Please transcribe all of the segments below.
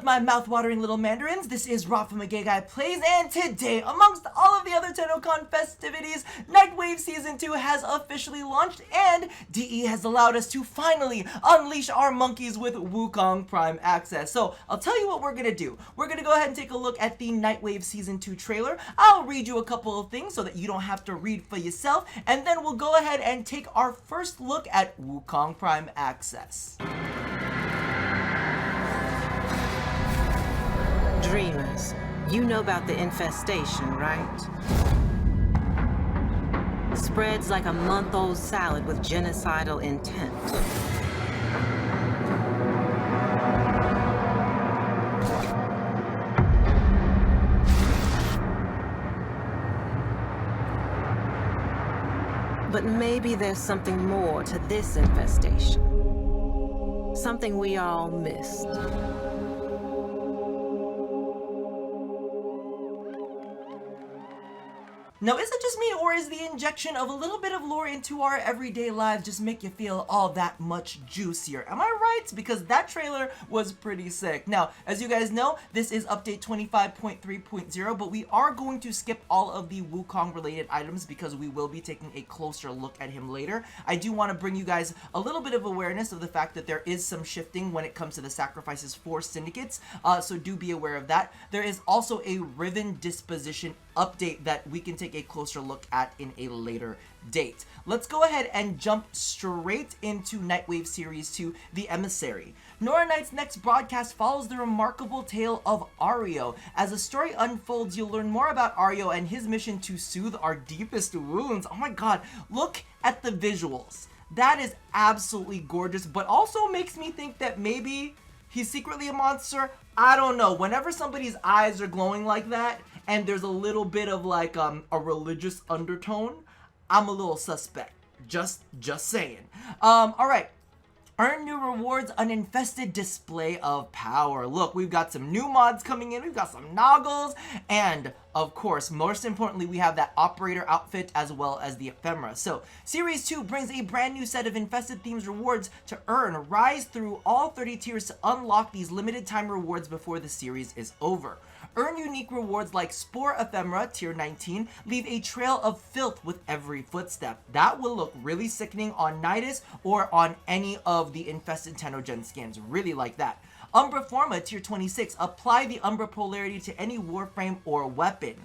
my mouth-watering little mandarins? This is Rob from A Gay Guy Plays, and today, amongst all of the other TennoCon festivities, Nightwave Season 2 has officially launched, and DE has allowed us to finally unleash our monkeys with Wukong Prime Access. So, I'll tell you what we're gonna do. We're gonna go ahead and take a look at the Nightwave Season 2 trailer. I'll read you a couple of things so that you don't have to read for yourself, and then we'll go ahead and take our first look at Wukong Prime Access. Dreamers, you know about the infestation, right? Spreads like a month-old salad with genocidal intent. But maybe there's something more to this infestation. Something we all missed. Now, is it just me, or is the injection of a little bit of lore into our everyday lives just make you feel all that much juicier? Am I right? Because that trailer was pretty sick. Now, as you guys know, this is update 25.3.0, but we are going to skip all of the Wukong related items because we will be taking a closer look at him later. I do want to bring you guys a little bit of awareness of the fact that there is some shifting when it comes to the sacrifices for syndicates, so do be aware of that. There is also a Riven disposition update that we can take a closer look at in a later date. Let's go ahead and jump straight into Nightwave Series 2, The Emissary. Nora Knight's next broadcast follows the remarkable tale of Ario. As the story unfolds, you'll learn more about Ario and his mission to soothe our deepest wounds. Oh my god, look at the visuals. That is absolutely gorgeous, but also makes me think that maybe he's secretly a monster. I don't know. Whenever somebody's eyes are glowing like that, and there's a little bit of like a religious undertone, I'm a little suspect. Just saying. Alright. Earn new rewards, an infested display of power. Look, we've got some new mods coming in, we've got some noggles, and of course, most importantly, we have that operator outfit as well as the ephemera. So, Series 2 brings a brand new set of infested themes rewards to earn. Rise through all 30 tiers to unlock these limited time rewards before the series is over. Earn unique rewards like Spore Ephemera, tier 19, leave a trail of filth with every footstep. That will look really sickening on Nidus or on any of the infested Tennogen skins. Really like that. Umbra Forma, tier 26, apply the Umbra polarity to any Warframe or weapon.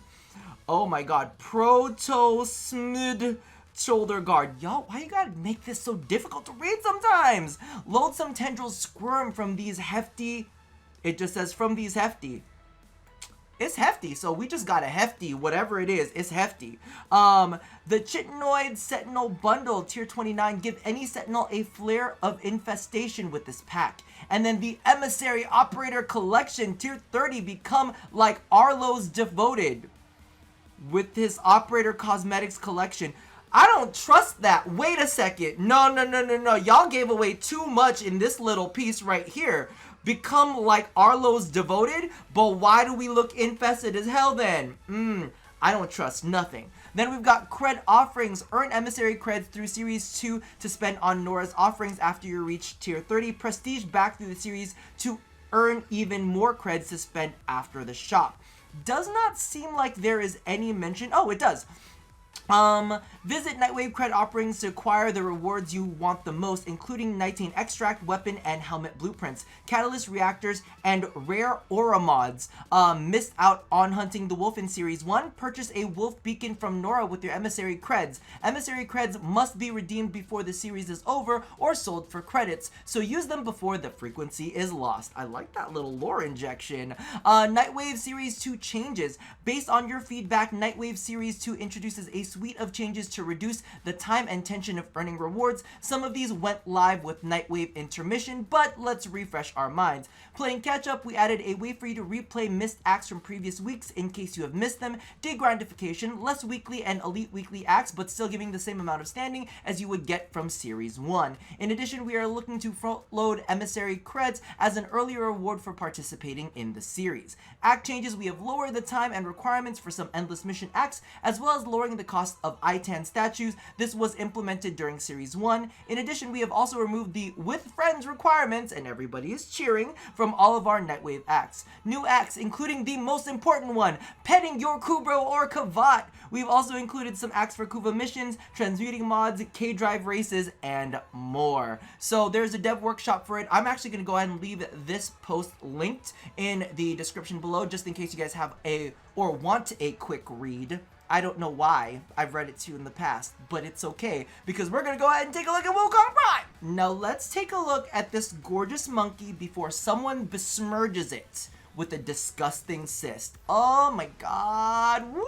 Oh my god, Proto Smid Shoulder Guard. Y'all, why you gotta make this so difficult to read sometimes? Loathsome tendrils squirm from these hefty... It just says from these hefty. It's hefty, so we just got a hefty, whatever it is, it's hefty. The Chitinoid Sentinel Bundle, tier 29, give any Sentinel a flare of infestation with this pack. And then the Emissary Operator Collection, tier 30, become like Arlo's Devoted with his Operator Cosmetics Collection. I don't trust that. Wait a second. No. Y'all gave away too much in this little piece right here. Become like Arlo's Devoted, but why do we look infested as hell then? I don't trust nothing. Then we've got Cred Offerings. Earn Emissary Creds through Series 2 to spend on Nora's offerings after you reach tier 30. Prestige back through the series to earn even more creds to spend after the shop. Does not seem like there is any mention. Oh, it does. Visit Nightwave Cred Offerings to acquire the rewards you want the most, including Nitane Extract, Weapon, and Helmet Blueprints, Catalyst Reactors, and Rare Aura Mods. Missed out on hunting the wolf in Series 1? Purchase a wolf beacon from Nora with your Emissary Creds. Emissary Creds must be redeemed before the series is over or sold for credits, so use them before the frequency is lost. I like that little lore injection. Nightwave Series 2 changes. Based on your feedback, Nightwave Series 2 introduces a suite of changes to reduce the time and tension of earning rewards. Some of these went live with Nightwave Intermission, but let's refresh our minds. Playing catch up, we added a way for you to replay missed acts from previous weeks in case you have missed them. Degrindification, less weekly and elite weekly acts, but still giving the same amount of standing as you would get from Series 1. In addition, we are looking to front load Emissary Creds as an earlier reward for participating in the series. Act changes, we have lowered the time and requirements for some endless mission acts, as well as lowering the cost of ITAN statues. This was implemented during Series 1. In addition, we have also removed the with friends requirements, and everybody is cheering, from all of our Nightwave acts. New acts, including the most important one, petting your Kubro or Kavat. We've also included some acts for Kuva missions, transmuting mods, K-Drive races, and more. So there's a dev workshop for it. I'm actually going to go ahead and leave this post linked in the description below, just in case you guys have or want a quick read. I don't know why. I've read it to you in the past, but it's okay, because we're going to go ahead and take a look at Wukong Prime! Now let's take a look at this gorgeous monkey before someone besmirches it with a disgusting cyst. Oh my god, woo!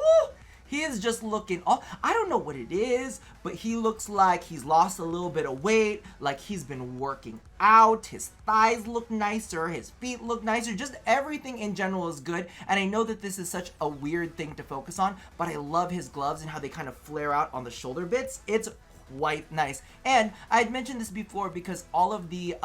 He is just looking, I don't know what it is, but he looks like he's lost a little bit of weight, like he's been working out. His thighs look nicer, his feet look nicer, just everything in general is good. And I know that this is such a weird thing to focus on, but I love his gloves and how they kind of flare out on the shoulder bits. It's quite nice. And I had mentioned this before because all of the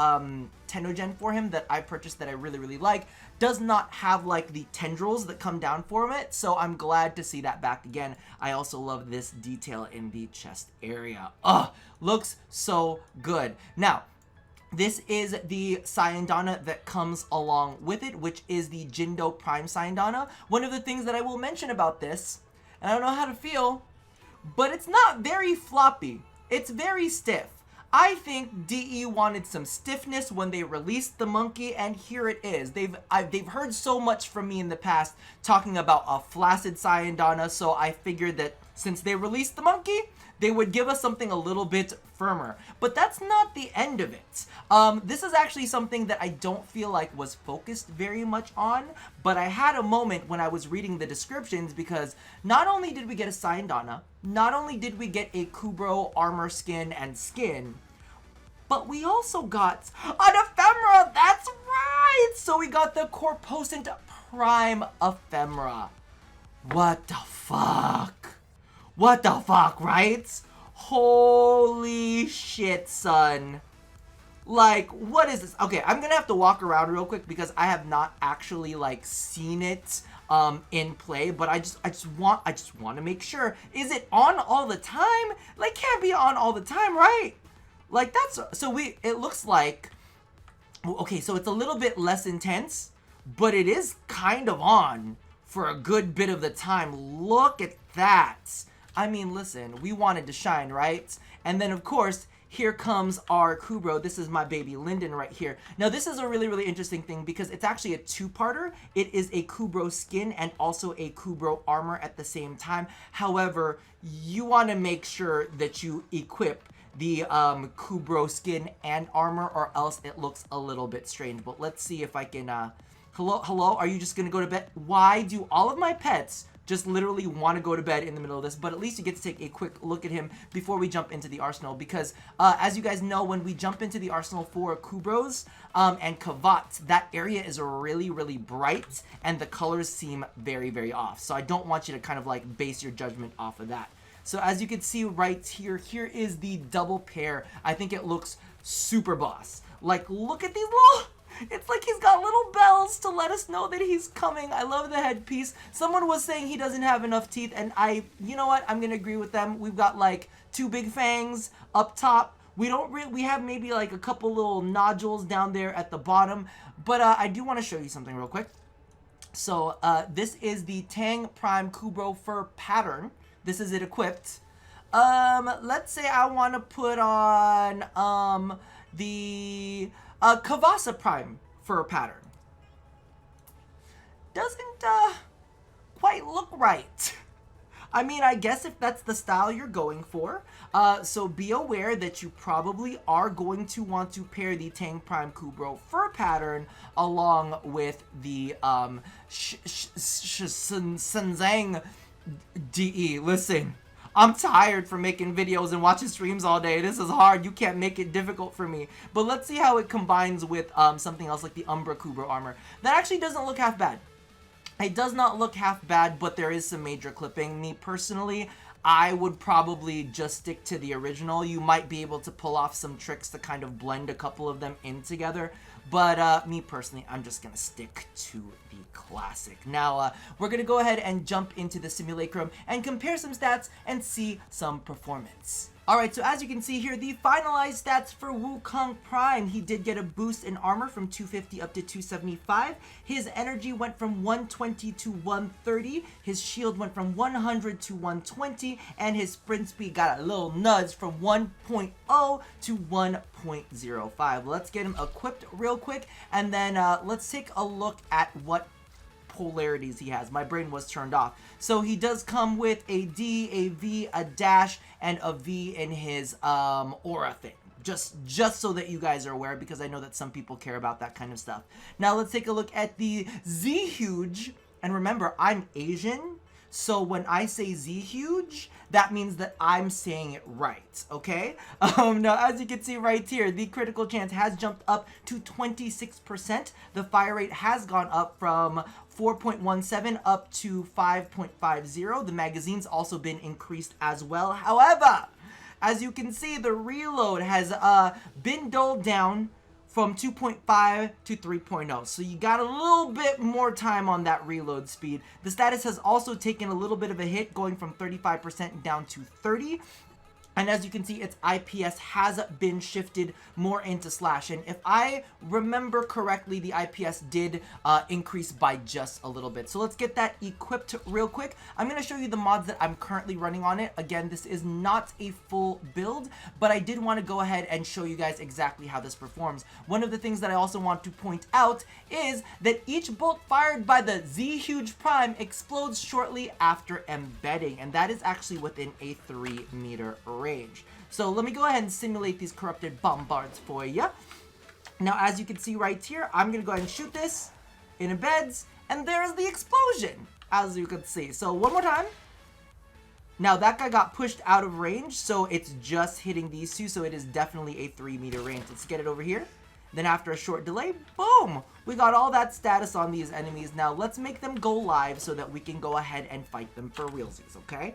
Tenogen for him that I purchased that I really like does not have like the tendrils that come down from it, so I'm glad to see that back again. I also love this detail in the chest area. Looks so good. Now, this is the Sayandana that comes along with it, which is the Jindo Prime Sayandana. One of the things that I will mention about this, and I don't know how to feel, but it's not very floppy. It's very stiff. I think DE wanted some stiffness when they released the monkey, and here it is. They've heard so much from me in the past talking about a flaccid Sayandana, so I figured that since they released the monkey, they would give us something a little bit firmer. But that's not the end of it. This is actually something that I don't feel like was focused very much on, but I had a moment when I was reading the descriptions, because not only did we get a Sayandana, not only did we get a Kubro armor skin and skin, but we also got an ephemera. That's right! So we got the Corposant Prime ephemera. What the fuck? What the fuck, right? Holy shit, son. Like, what is this? Okay, I'm gonna have to walk around real quick because I have not actually like seen it in play, but I just want to make sure. Is it on all the time? Like, can't be on all the time, right? Like, that's so it looks like, okay, so it's a little bit less intense, but it is kind of on for a good bit of the time. Look at that. I mean, listen, we wanted to shine, right? And then, of course, here comes our Kubro. This is my baby Linden right here. Now, this is a really interesting thing because it's actually a two-parter. It is a Kubro skin and also a Kubro armor at the same time. However, you want to make sure that you equip the Kubro skin and armor, or else it looks a little bit strange. But let's see if I can... Hello? Are you just going to go to bed? Why do all of my pets just literally want to go to bed in the middle of this? But at least you get to take a quick look at him before we jump into the arsenal, because as you guys know, when we jump into the arsenal for Kubros and Kavat, that area is really bright and the colors seem very off. So I don't want you to kind of like base your judgment off of that. So as you can see right here, here is the double pair. I think it looks super boss. Like, look at these little... It's like he's got little bells to let us know that he's coming. I love the headpiece. Someone was saying he doesn't have enough teeth, and you know what? I'm gonna agree with them. We've got like 2 big fangs up top. We have maybe like a couple little nodules down there at the bottom. But I do want to show you something real quick. So this is the Tang Prime Kubro Fur pattern. This is it equipped. Let's say I want to put on the Kavasa Prime fur pattern. Doesn't quite look right. I mean, I guess if that's the style you're going for. So be aware that you probably are going to want to pair the Tang Prime Kubro fur pattern along with the Shenzang DE. Listen, I'm tired from making videos and watching streams all day. This is hard. You can't make it difficult for me. But let's see how it combines with something else like the Umbra Kubro armor. That actually doesn't look half bad. It does not look half bad, but there is some major clipping. Me personally, I would probably just stick to the original. You might be able to pull off some tricks to kind of blend a couple of them in together. But me personally, I'm just going to stick to the classic. Now, we're going to go ahead and jump into the simulacrum and compare some stats and see some performance. Alright, so as you can see here, the finalized stats for Wukong Prime. He did get a boost in armor from 250 up to 275. His energy went from 120 to 130. His shield went from 100 to 120. And his sprint speed got a little nudge from 1.0 to 1.05. Let's get him equipped real quick. And then let's take a look at what polarities he has. My brain was turned off. So he does come with a D, a V, a dash, and a V in his aura thing. Just so that you guys are aware, because I know that some people care about that kind of stuff. Now let's take a look at the Z huge. And remember, I'm Asian, so when I say Z huge, that means that I'm saying it right, okay? Now, as you can see right here, the critical chance has jumped up to 26%. The fire rate has gone up from 4.17 up to 5.50. The magazine's also been increased as well. However, as you can see, the reload has been dulled down from 2.5 to 3.0. So you got a little bit more time on that reload speed. The status has also taken a little bit of a hit, going from 35% down to 30%. And as you can see, its IPS has been shifted more into slash. And if I remember correctly, the IPS did increase by just a little bit. So let's get that equipped real quick. I'm going to show you the mods that I'm currently running on it. Again, this is not a full build, but I did want to go ahead and show you guys exactly how this performs. One of the things that I also want to point out is that each bolt fired by the Z Huge Prime explodes shortly after embedding. And that is actually within a 3-meter range. So let me go ahead and simulate these corrupted bombards for you. Now, as you can see right here, I'm going to go ahead and shoot this. It embeds, and there's the explosion, as you can see. So one more time. Now, that guy got pushed out of range, so it's just hitting these two, so it is definitely a 3-meter range. Let's get it over here. Then after a short delay, boom! We got all that status on these enemies. Now, let's make them go live so that we can go ahead and fight them for realsies, okay?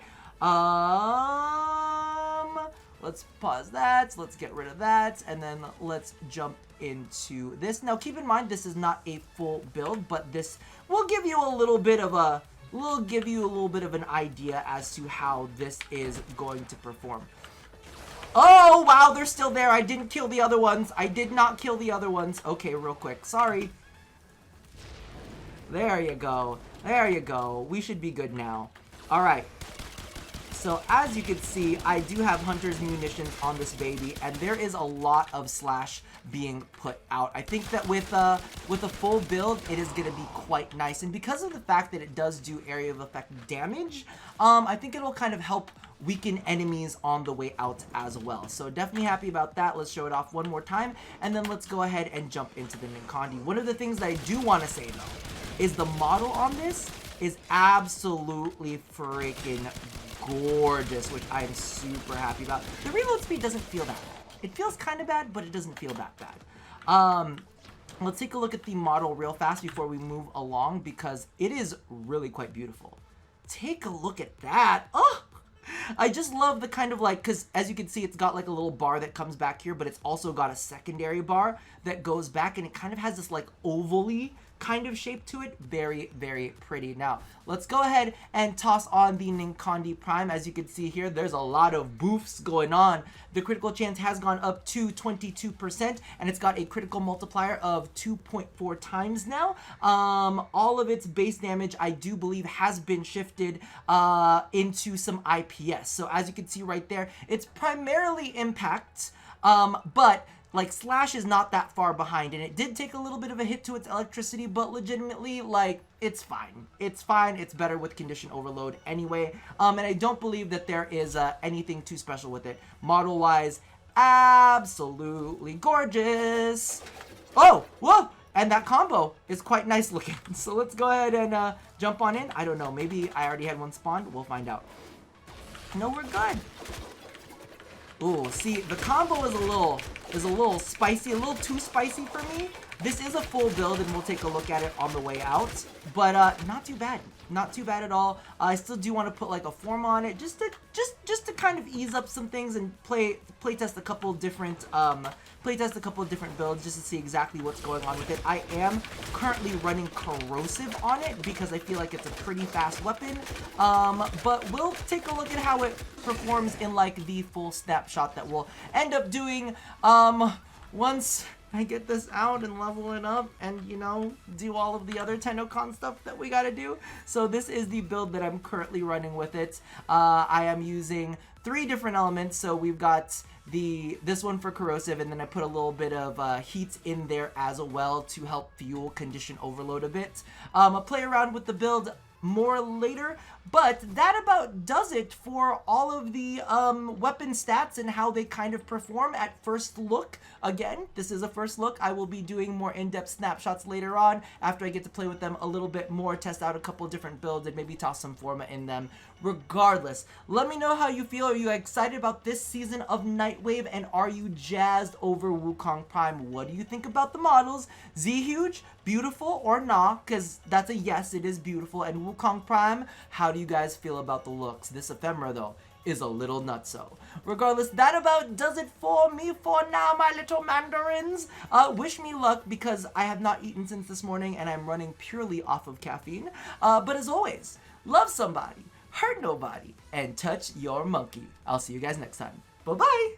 Let's pause that. Let's get rid of that. And then let's jump into this. Now, keep in mind, this is not a full build, but this will give you a little bit of an idea as to how this is going to perform. Oh, wow, they're still there. I didn't kill the other ones. I did not kill the other ones. Okay, real quick. Sorry. There you go. There you go. We should be good now. All right. So as you can see, I do have Hunter's munitions on this baby, and there is a lot of slash being put out. I think that with a full build, it is going to be quite nice. And because of the fact that it does do area of effect damage, I think it'll kind of help weaken enemies on the way out as well. So definitely happy about that. Let's show it off one more time, and then let's go ahead and jump into the Ninkandi. One of the things that I do want to say, though, is the model on this is absolutely freaking gorgeous, which I am super happy about. The reload speed doesn't feel that bad. It feels kind of bad, but it doesn't feel that bad. Let's take a look at the model real fast before we move along, because it is really quite beautiful. Take a look at that. Oh, I just love the kind of like, because as you can see, it's got like a little bar that comes back here, but it's also got a secondary bar that goes back, and it kind of has this like ovally kind of shape to it. Very, very pretty. Now, let's go ahead and toss on the Ninkandi Prime. As you can see here, there's a lot of boofs going on. The critical chance has gone up to 22%, and it's got a critical multiplier of 2.4 times now. All of its base damage, I do believe, has been shifted into some IPS. So as you can see right there, it's primarily impact, but like, slash is not that far behind, and it did take a little bit of a hit to its electricity, but legitimately, like, it's fine. It's fine. It's better with condition overload anyway, and I don't believe that there is anything too special with it. Model-wise, absolutely gorgeous. Oh, whoa! And that combo is quite nice looking. So let's go ahead and jump on in. I don't know. Maybe I already had one spawned. We'll find out. No, we're good. Ooh, see, the combo is a little spicy, a little too spicy for me. This is a full build, and we'll take a look at it on the way out, but not too bad. not too bad at all. I still do want to put like a form on it, just to kind of ease up some things and play test a couple different builds just to see exactly what's going on with it. I am currently running corrosive on it because I feel like it's a pretty fast weapon, but we'll take a look at how it performs in like the full snapshot that we'll end up doing once I get this out and level it up and, you know, do all of the other TennoCon stuff that we gotta do. So this is the build that I'm currently running with it. I am using 3 different elements. So we've got this one for corrosive, and then I put a little bit of heat in there as well to help fuel condition overload a bit. I'll play around with the build more later, but that about does it for all of the weapon stats and how they kind of perform at first look. Again, this is a first look. I will be doing more in-depth snapshots later on after I get to play with them a little bit more, test out a couple different builds, and maybe toss some forma in them. Regardless, let me know how you feel. Are you excited about this season of Nightwave, and are you jazzed over Wukong Prime? What do you think about the models? Z Huge, beautiful or nah? Because that's a yes, it is beautiful. And Wukong Prime, how do you guys feel about the looks? This ephemera, though, is a little nutso. Regardless, that about does it for me for now, my little mandarins. Wish me luck because I have not eaten since this morning and I'm running purely off of caffeine. But as always, love somebody, hurt nobody, and touch your monkey. I'll see you guys next time. Bye-bye.